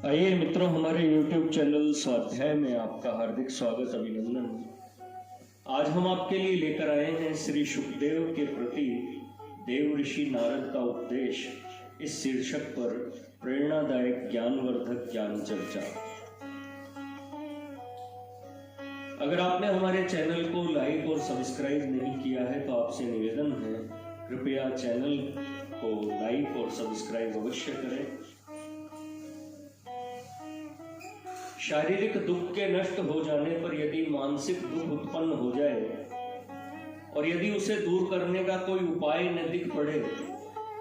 आइए मित्रों, हमारे YouTube चैनल स्वाध्याय में आपका हार्दिक स्वागत अभिनंदन। आज हम आपके लिए लेकर आए हैं श्री शुकदेव के प्रति देव ऋषि नारद का उपदेश इस शीर्षक पर प्रेरणादायक ज्ञानवर्धक ज्ञान चर्चा। अगर आपने हमारे चैनल को लाइक और सब्सक्राइब नहीं किया है तो आपसे निवेदन है, कृपया चैनल को लाइक और सब्सक्राइब अवश्य करें। शारीरिक दुख के नष्ट हो जाने पर यदि मानसिक दुख उत्पन्न हो जाए और यदि उसे दूर करने का कोई उपाय न दिख पड़े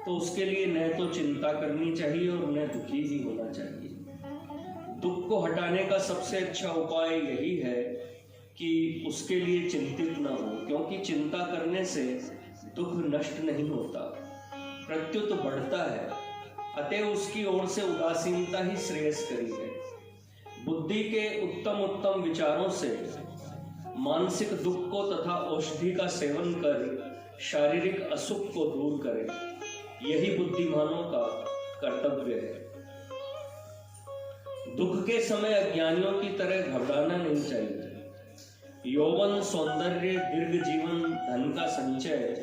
तो उसके लिए न तो चिंता करनी चाहिए और न दुखी ही होना चाहिए। दुख को हटाने का सबसे अच्छा उपाय यही है कि उसके लिए चिंतित न हो, क्योंकि चिंता करने से दुख नष्ट नहीं होता, प्रत्युत बढ़ता है। अतः उसकी ओर से उदासीनता ही श्रेयस्करी है। बुद्धि के उत्तम उत्तम विचारों से मानसिक दुख को तथा औषधि का सेवन कर शारीरिक असुख को दूर करें, यही बुद्धिमानों का कर्तव्य है। दुख के समय अज्ञानियों की तरह घबराना नहीं चाहिए। यौवन, सौंदर्य, दीर्घ जीवन, धन का संचय,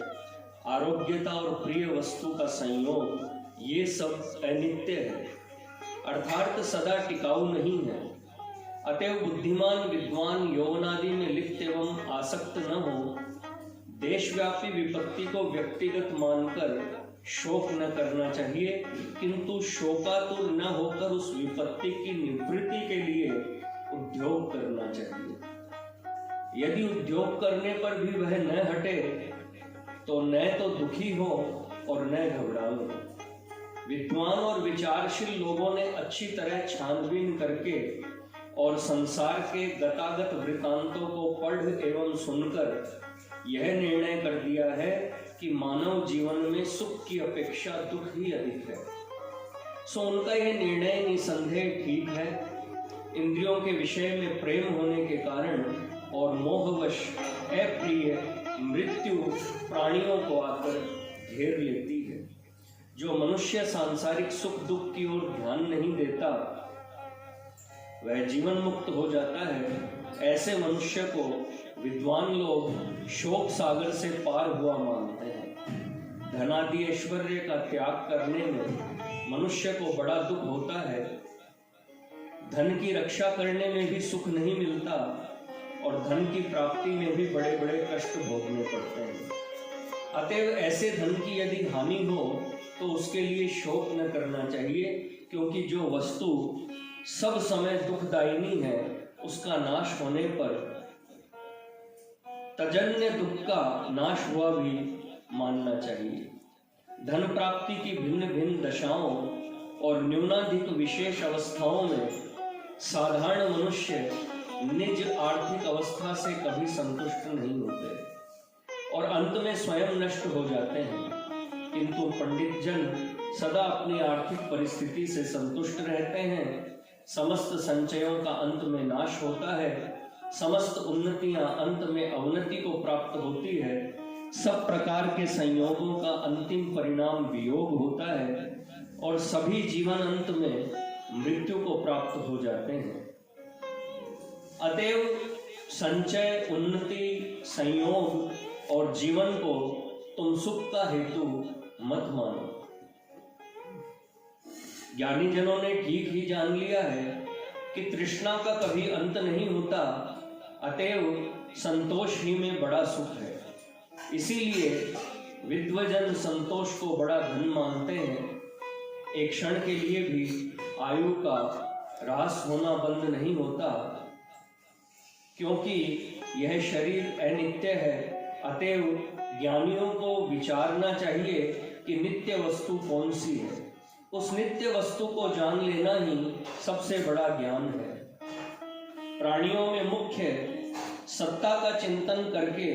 आरोग्यता और प्रिय वस्तु का संयोग, ये सब अनित्य है, अर्थात सदा टिकाऊ नहीं है। अतएव बुद्धिमान विद्वान यौवनादि में लिप्त एवं आसक्त न हो, देशव्यापी विपत्ति को व्यक्तिगत मानकर शोक न करना चाहिए, किंतु शोकातुर न होकर उस विपत्ति की निवृत्ति के लिए उद्योग करना चाहिए। यदि उद्योग करने पर भी वह न हटे तो न तो दुखी हो और न घबराओ। विद्वान और विचारशील लोगों ने अच्छी तरह छानबीन करके और संसार के गतागत वृत्तांतों को पढ़ एवं सुनकर यह निर्णय कर दिया है कि मानव जीवन में सुख की अपेक्षा दुख ही अधिक है। सो उनका यह निर्णय निसंदेह ठीक है। इंद्रियों के विषय में प्रेम होने के कारण और मोहवश अप्रिय मृत्यु प्राणियों को आकर घेर लेती है। जो मनुष्य सांसारिक सुख दुख की ओर ध्यान नहीं देता वह जीवन मुक्त हो जाता है। ऐसे मनुष्य को विद्वान लोग शोक सागर से पार हुआ मानते हैं। धनादि ऐश्वर्य का त्याग करने में मनुष्य को बड़ा दुख होता है। धन की रक्षा करने में भी सुख नहीं मिलता और धन की प्राप्ति में भी बड़े बड़े कष्ट भोगने पड़ते हैं। अतएव ऐसे धन की यदि हानि हो तो उसके लिए शोक न करना चाहिए, क्योंकि जो वस्तु सब समय दुखदायिनी है उसका नाश होने पर तजन्य दुख का नाश हुआ भी मानना चाहिए। धन प्राप्ति की भिन्न भिन्न दशाओं और न्यूनाधिक विशेष अवस्थाओं में साधारण मनुष्य निज आर्थिक अवस्था से कभी संतुष्ट नहीं होते और अंत में स्वयं नष्ट हो जाते हैं। किंतु पंडित जन सदा अपनी आर्थिक परिस्थिति से संतुष्ट रहते हैं। समस्त संचयों का अंत में नाश होता है, समस्त उन्नतियां अंत में अवनति को प्राप्त होती है, सब प्रकार के संयोगों का अंतिम परिणाम वियोग होता है और सभी जीवन अंत में मृत्यु को प्राप्त हो जाते हैं। अतएव संचय, उन्नति, संयोग और जीवन को तुम सुख का हेतु मत मानो। ज्ञानी जनों ने ठीक ही जान लिया है कि तृष्णा का कभी अंत नहीं होता, अतएव संतोष ही में बड़ा सुख है। इसीलिए विद्वजन संतोष को बड़ा धन मानते हैं। एक क्षण के लिए भी आयु का ह्रास होना बंद नहीं होता, क्योंकि यह शरीर अनित्य है। अतएव ज्ञानियों को विचारना चाहिए कि नित्य वस्तु कौन सी है। उस नित्य वस्तु को जान लेना ही सबसे बड़ा ज्ञान है। प्राणियों में मुख्य सत्ता का चिंतन करके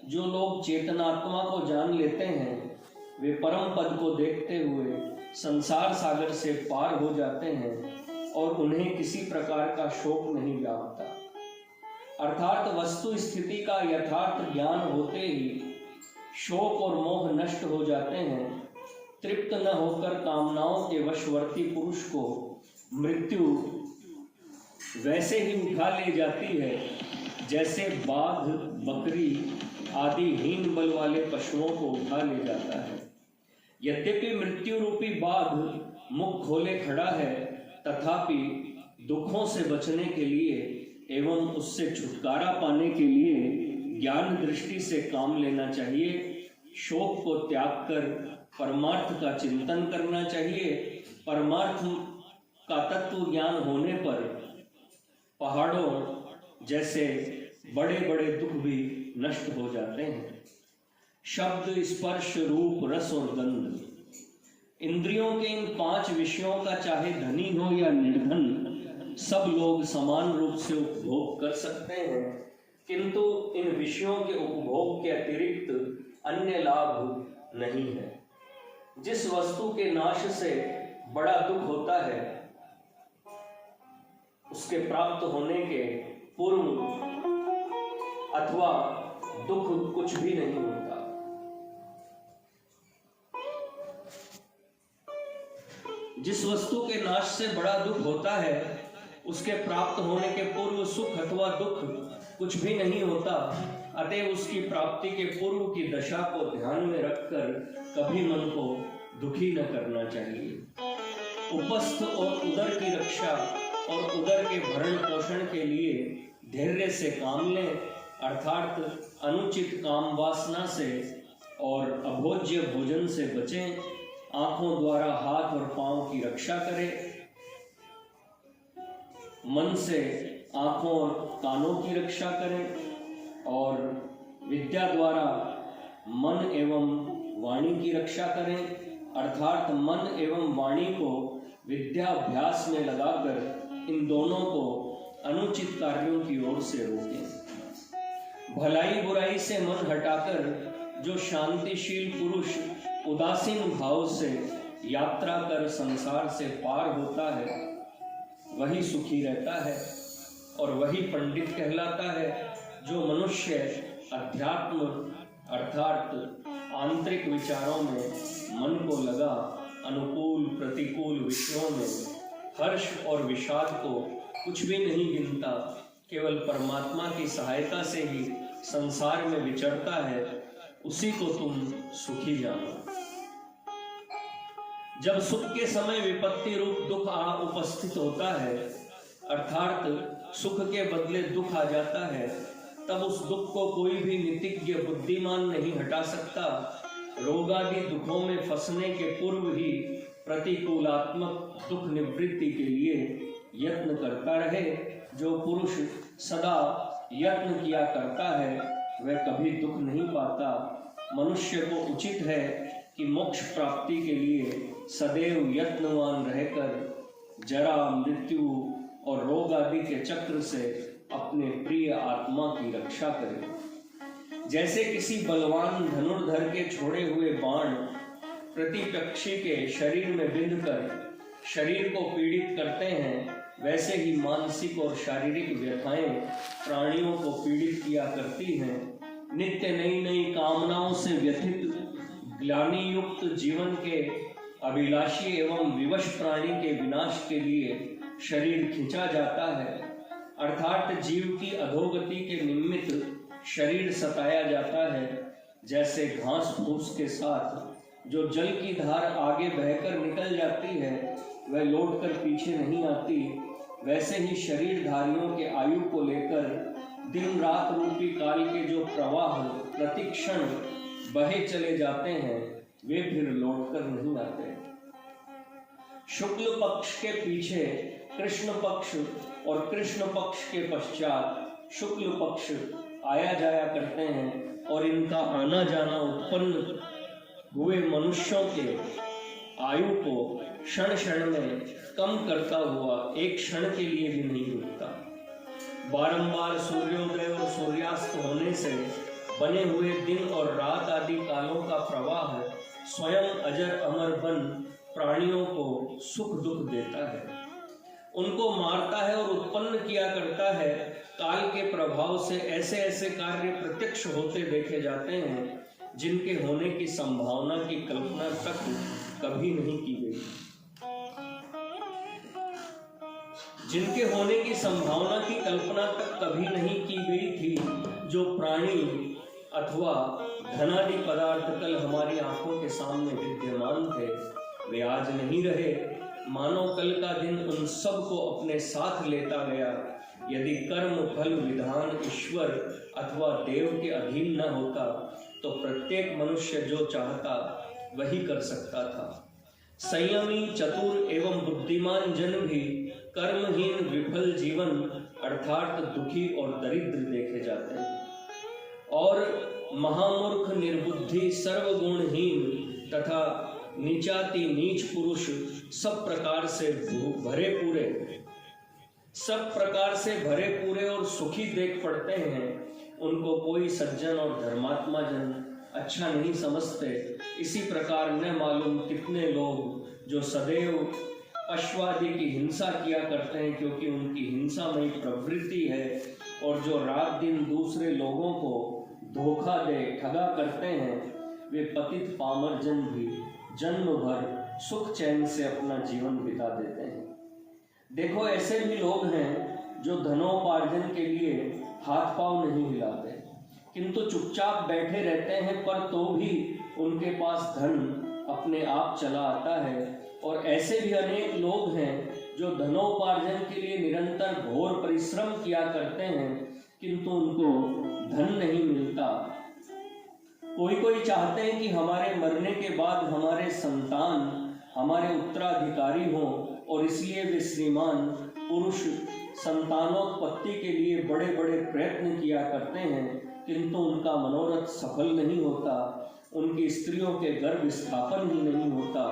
जो लोग चेतनात्मा को जान लेते हैं वे परम पद को देखते हुए संसार सागर से पार हो जाते हैं और उन्हें किसी प्रकार का शोक नहीं व्यापता। अर्थात वस्तु स्थिति का यथार्थ ज्ञान होते ही शोक और मोह नष्ट हो जाते हैं। तृप्त न होकर कामनाओं के वशवर्ती पुरुष को मृत्यु वैसे ही उठा ले जाती है जैसे बाघ, बकरी आदि हीन बल वाले पशुओं को उठा ले जाता है। यद्यपि मृत्यु रूपी बाघ मुख खोले खड़ा है, तथापि दुखों से बचने के लिए एवं उससे छुटकारा पाने के लिए ज्ञान दृष्टि से काम लेना चाहिए। शोक को त्याग कर परमार्थ का चिंतन करना चाहिए। परमार्थ का तत्व ज्ञान होने पर पहाड़ों जैसे बड़े बड़े दुख भी नष्ट हो जाते हैं। शब्द, स्पर्श, रूप, रस और गंध, इंद्रियों के इन 5 विषयों का चाहे धनी हो या निर्धन, सब लोग समान रूप से उपभोग कर सकते हैं, किंतु इन विषयों के उपभोग के अतिरिक्त अन्य लाभ नहीं है। जिस वस्तु के नाश से बड़ा दुख होता है, उसके प्राप्त होने के पूर्व अथवा दुख कुछ भी नहीं होता। जिस वस्तु के नाश से बड़ा दुख होता है, उसके प्राप्त होने के पूर्व सुख अथवा दुख कुछ भी नहीं होता। अतः उसकी प्राप्ति के पूर्व की दशा को ध्यान में रखकर कभी मन को दुखी न करना चाहिए। उपस्थ और उदर की रक्षा और उदर के भरण पोषण के लिए धैर्य से काम लें, अर्थात अनुचित काम वासना से और अभोज्य भोजन से बचें। आंखों द्वारा हाथ और पांव की रक्षा करें। मन से आंखों और कानों की रक्षा करें और विद्या द्वारा मन एवं वाणी की रक्षा करें, अर्थात मन एवं वाणी को विद्या अभ्यास में लगाकर इन दोनों को अनुचित कार्यों की ओर से रोकें। भलाई बुराई से मन हटाकर जो शांतिशील पुरुष उदासीन भाव से यात्रा कर संसार से पार होता है, वही सुखी रहता है और वही पंडित कहलाता है। जो मनुष्य अध्यात्म अर्थात आंतरिक विचारों में मन को लगा अनुकूल प्रतिकूल विषयों में हर्ष और विषाद को कुछ भी नहीं गिनता, केवल परमात्मा की सहायता से ही संसार में विचरता है, उसी को तुम सुखी जानो। जब सुख के समय विपत्ति रूप दुख उपस्थित होता है, अर्थात सुख के बदले दुख आ जाता है, तब उस दुख को कोई भी नीतिज्ञ बुद्धिमान नहीं हटा सकता। रोग आदि दुखों में फंसने के पूर्व ही प्रतिकूलात्मक दुख निवृत्ति के लिए यत्न करता रहे। जो पुरुष सदा यत्न किया करता है, वह कभी दुख नहीं पाता। मनुष्य को उचित है कि मोक्ष प्राप्ति के लिए सदैव यत्नवान रहकर जरा, मृत्यु और रोग आदि के चक्र से अपने प्रिय आत्मा की रक्षा करे। जैसे किसी बलवान धनुर्धर के छोड़े हुए बाण प्रतिपक्षी के शरीर में बिंधकर शरीर को पीड़ित करते हैं, वैसे ही मानसिक और शारीरिक व्यथाएं प्राणियों को पीड़ित किया करती हैं। नित्य नई नई कामनाओं से व्यथित ग्लानि युक्त जीवन के अभिलाषी एवं विवश प्राणी के विनाश के लिए शरीर खींचा जाता है, अर्थात जीव की अधोगति के निमित्त शरीर सताया जाता है। जैसे घास फूस के साथ जो जल की धार आगे बहकर निकल जाती है, वह लौटकर पीछे नहीं आती, वैसे ही शरीरधारियों के आयु को लेकर दिन रात रूपी काल के जो प्रवाह प्रतिक्षण बहे चले जाते हैं, वे फिर लौटकर नहीं आते। शुक्ल पक्ष के पीछे कृष्ण पक्ष और कृष्ण पक्ष के पश्चात शुक्ल पक्ष आया जाया करते हैं और इनका आना जाना उत्पन्न हुए मनुष्यों के आयु को क्षण क्षण में कम करता हुआ एक क्षण के लिए भी नहीं रुकता। बारंबार सूर्योदय और सूर्यास्त होने से बने हुए दिन और रात आदि कालों का प्रवाह स्वयं अजर अमर बन प्राणियों को सुख दुख देता है, उनको मारता है और उत्पन्न किया करता है। काल के प्रभाव से ऐसे ऐसे कार्य प्रत्यक्ष होते देखे जाते हैं जिनके होने की संभावना की कल्पना तक कभी नहीं की गई। जिनके होने की संभावना की कल्पना तक कभी नहीं की गई थी, जो प्राणी अथवा धनादि पदार्थ कल हमारी आंखों के सामने विद्यमान थे, वे आज नहीं रहे। मानो कल का दिन उन सब को अपने साथ लेता गया। यदि कर्म फल विधान ईश्वर अथवा देव के अधीन न होता तो प्रत्येक मनुष्य जो चाहता वही कर सकता था। संयमी, चतुर एवं बुद्धिमान जन भी कर्महीन विफल जीवन अर्थात दुखी और दरिद्र देखे जाते हैं, और महामूर्ख, निर्बुद्धि, सर्वगुणहीन तथा नीचाति नीच पुरुष सब प्रकार से भरे पूरे और सुखी देख पड़ते हैं। उनको कोई सज्जन और धर्मात्मा जन अच्छा नहीं समझते। इसी प्रकार न मालूम कितने लोग जो सदैव पशुआदि की हिंसा किया करते हैं, क्योंकि उनकी हिंसामयी प्रवृत्ति है, और जो रात दिन दूसरे लोगों को धोखा दे ठगा करते हैं, वे पतित पामर जन भी जन्म भर सुख चैन से अपना जीवन बिता देते हैं। देखो, ऐसे भी लोग हैं जो धनोपार्जन के लिए हाथ पांव नहीं हिलाते, किंतु चुपचाप बैठे रहते हैं, पर तो भी उनके पास धन अपने आप चला आता है। और ऐसे भी अनेक लोग हैं जो धनोपार्जन के लिए निरंतर घोर परिश्रम किया करते हैं, किंतु उनको धन नहीं मिलता। कोई चाहते हैं कि हमारे मरने के बाद हमारे संतान हमारे उत्तराधिकारी हों, और इसलिए वे श्रीमान पुरुष संतानोत्पत्ति के लिए बड़े बड़े प्रयत्न किया करते हैं, किंतु उनका मनोरथ सफल नहीं होता। उनकी स्त्रियों के गर्भ स्थापन ही नहीं होता,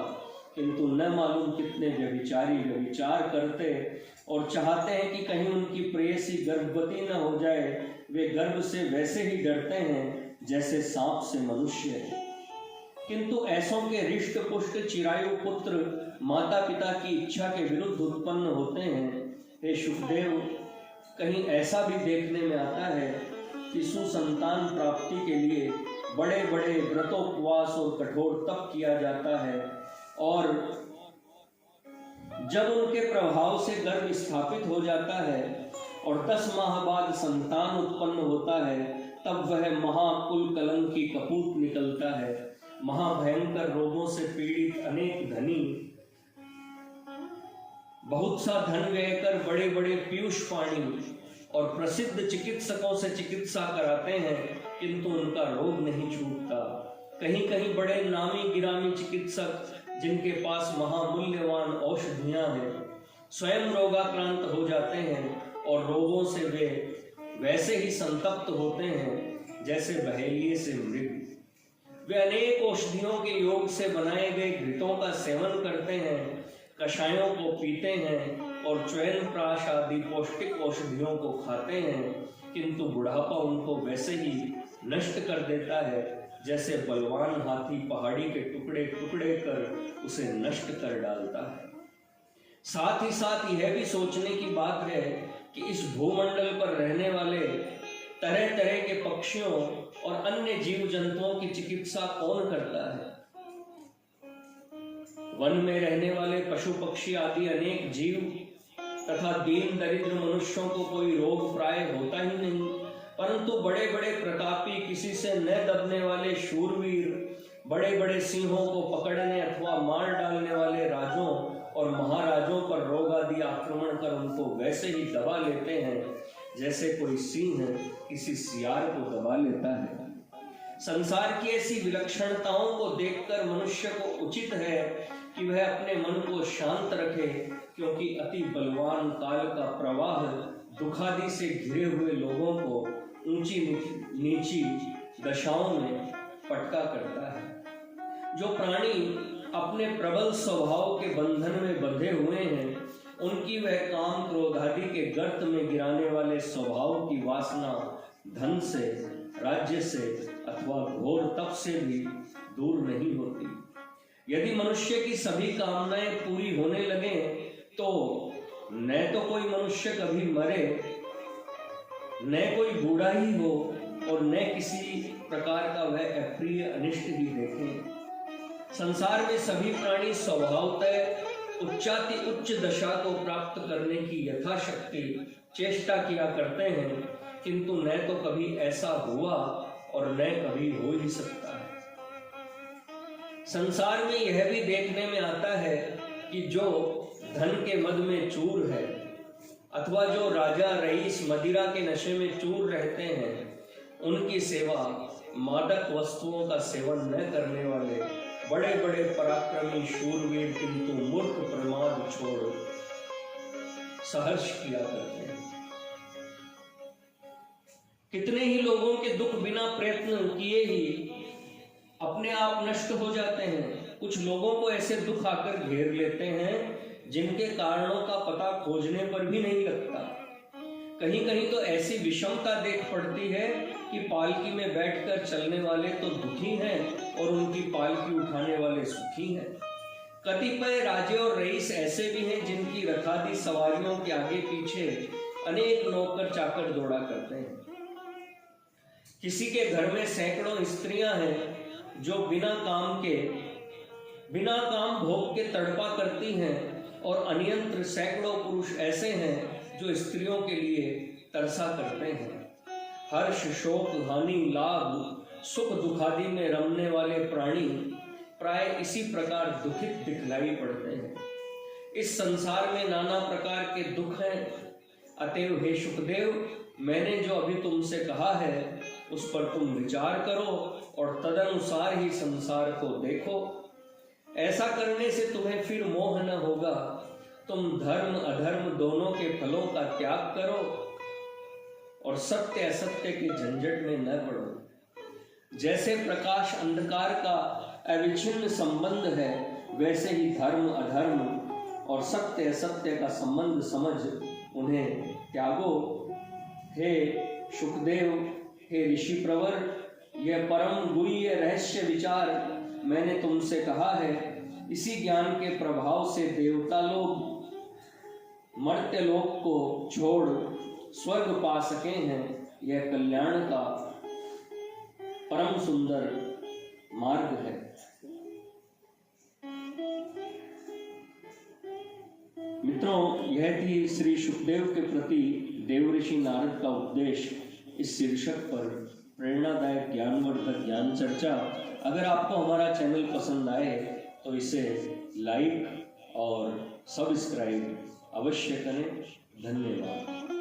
किंतु न मालूम कितने व्यभिचारी व्यभिचार करते और चाहते हैं कि कहीं उनकी प्रेयसी गर्भवती न हो जाए। वे गर्भ से वैसे ही डरते हैं जैसे सांप से मनुष्य। किंतु ऐसों के रिष्ट पुष्ट चिरायु पुत्र माता पिता की इच्छा के विरुद्ध उत्पन्न होते हैं। हे शुकदेव, कहीं ऐसा भी देखने में आता है कि सुसंतान प्राप्ति के लिए बड़े बड़े व्रतोपवास और कठोर तप किया जाता है, और जब उनके प्रभाव से गर्भ स्थापित हो जाता है और 10 माह बाद संतान उत्पन्न होता है, तब वह महाकुल कलंकी कपूत निकलता है। महाभयंकर रोगों से पीड़ित अनेक धनी बहुत सा धन व्यय कर बड़े बड़े पीयूष पाणी और प्रसिद्ध चिकित्सकों से चिकित्सा कराते हैं, किंतु उनका रोग नहीं छूटता। कहीं कहीं बड़े नामी गिरामी चिकित्सक जिनके पास महामूल्यवान औषधियां हैं, स्वयं रोगाक्रांत हो जाते हैं और रोगों से वे वैसे ही संतप्त होते हैं जैसे बहेलिए से मृग। वे अनेक औषधियों के योग से बनाए गए घृतों का सेवन करते हैं, कषायों को पीते हैं और च्यवनप्राश आदि पौष्टिक औषधियों को खाते हैं, किंतु बुढ़ापा उनको वैसे ही नष्ट कर देता है जैसे बलवान हाथी पहाड़ी के टुकड़े टुकड़े कर उसे नष्ट कर डालता है। साथ ही साथ यह भी सोचने की बात है कि इस भूमंडल पर रहने वाले तरह तरह के पक्षियों और अन्य जीव जंतुओं की चिकित्सा कौन करता है। वन में रहने वाले पशु पक्षी आदि अनेक जीव तथा दीन दरिद्र मनुष्यों को कोई रोग प्राय होता ही नहीं, परंतु बड़े बड़े प्रतापी, किसी से न दबने वाले शूरवीर, बड़े बड़े सिंहों को पकड़ने अथवा मार डालने वाले राजों और महाराजों पर रोग आदि आक्रमण कर उनको वैसे ही दबा लेते हैं जैसे कोई सिंह किसी सियार को दबा लेता है। संसार की ऐसी विलक्षणताओं को देखकर मनुष्य को उचित है कि वह अपने मन को शांत रखे, क्योंकि अति बलवान काल का प्रवाह दुखादि से घिरे हुए लोगों को ऊंची नीची दशाओं में पटका करता है। जो प्राणी अपने प्रबल स्वभाव के बंधन में बंधे हुए हैं, उनकी वह काम क्रोधादि के गर्त में गिराने वाले स्वभाव की वासना धन से, राज्य से अथवा घोर तप से भी दूर नहीं होती। यदि मनुष्य की सभी कामनाएं पूरी होने लगे तो न तो कोई मनुष्य कभी मरे, न कोई बूढ़ा ही हो और न किसी प्रकार का वह अप्रिय अनिष्ट ही देखे। संसार में सभी प्राणी स्वभावतः उच्चाति उच्च दशा को प्राप्त करने की यथाशक्ति चेष्टा किया करते हैं, किंतु न तो कभी ऐसा हुआ और न कभी हो ही सकता है। संसार में यह भी देखने में आता है कि जो धन के मद में चूर है अथवा जो राजा रईस मदिरा के नशे में चूर रहते हैं, उनकी सेवा मादक वस्तुओं का सेवन न करने वाले बड़े बड़े पराक्रमी शूरवीर किंतु मूर्ख प्रमाद छोड़ सहर्ष किया करते हैं। कितने ही लोगों के दुख बिना प्रयत्न किए ही अपने आप नष्ट हो जाते हैं। कुछ लोगों को ऐसे दुख आकर घेर लेते हैं जिनके कारणों का पता खोजने पर भी नहीं लगता। कहीं कहीं तो ऐसी विषमता देख पड़ती है कि पालकी में बैठकर चलने वाले तो दुखी हैं और उनकी पालकी उठाने वाले सुखी हैं। कतिपय राजे और रईस ऐसे भी हैं जिनकी रथादी सवारियों के आगे पीछे अनेक नौकर चाकर दौड़ा करते हैं। किसी के घर में सैकड़ों स्त्रियां हैं जो बिना काम भोग के तड़पा करती हैं, और अनियंत्र सैकड़ों पुरुष ऐसे हैं जो स्त्रियों के लिए तरसा करते हैं। हर्ष शोक हानि लाभ सुख दुखादि में रमने वाले प्राणी प्राय इसी प्रकार दुखित दिखलाई पड़ते हैं। इस संसार में नाना प्रकार के दुख हैं। अतएव हे शुकदेव, मैंने जो अभी तुमसे कहा है उस पर तुम विचार करो और तदनुसार ही संसार को देखो। ऐसा करने से तुम्हें फिर मोह न होगा। तुम धर्म अधर्म दोनों के फलों का त्याग करो और सत्य असत्य के झंझट में न पड़ो। जैसे प्रकाश अंधकार का अविच्छिन्न संबंध है, वैसे ही धर्म अधर्म और सत्य असत्य का संबंध समझ उन्हें त्यागो। हे शुकदेव, हे ऋषि प्रवर, यह परम गुह्य रहस्य विचार मैंने तुमसे कहा है। इसी ज्ञान के प्रभाव से देवता लोग मर्त्य लोक को छोड़ स्वर्ग पा सके हैं। यह कल्याण का परम सुंदर मार्ग है। मित्रों, यह थी श्री शुकदेव के प्रति देवऋषि नारद का उपदेश इस शीर्षक पर प्रेरणादायक ज्ञानवर्धक ज्ञान चर्चा। अगर आपको हमारा चैनल पसंद आए तो इसे लाइक और सब्सक्राइब अवश्य करें। धन्यवाद।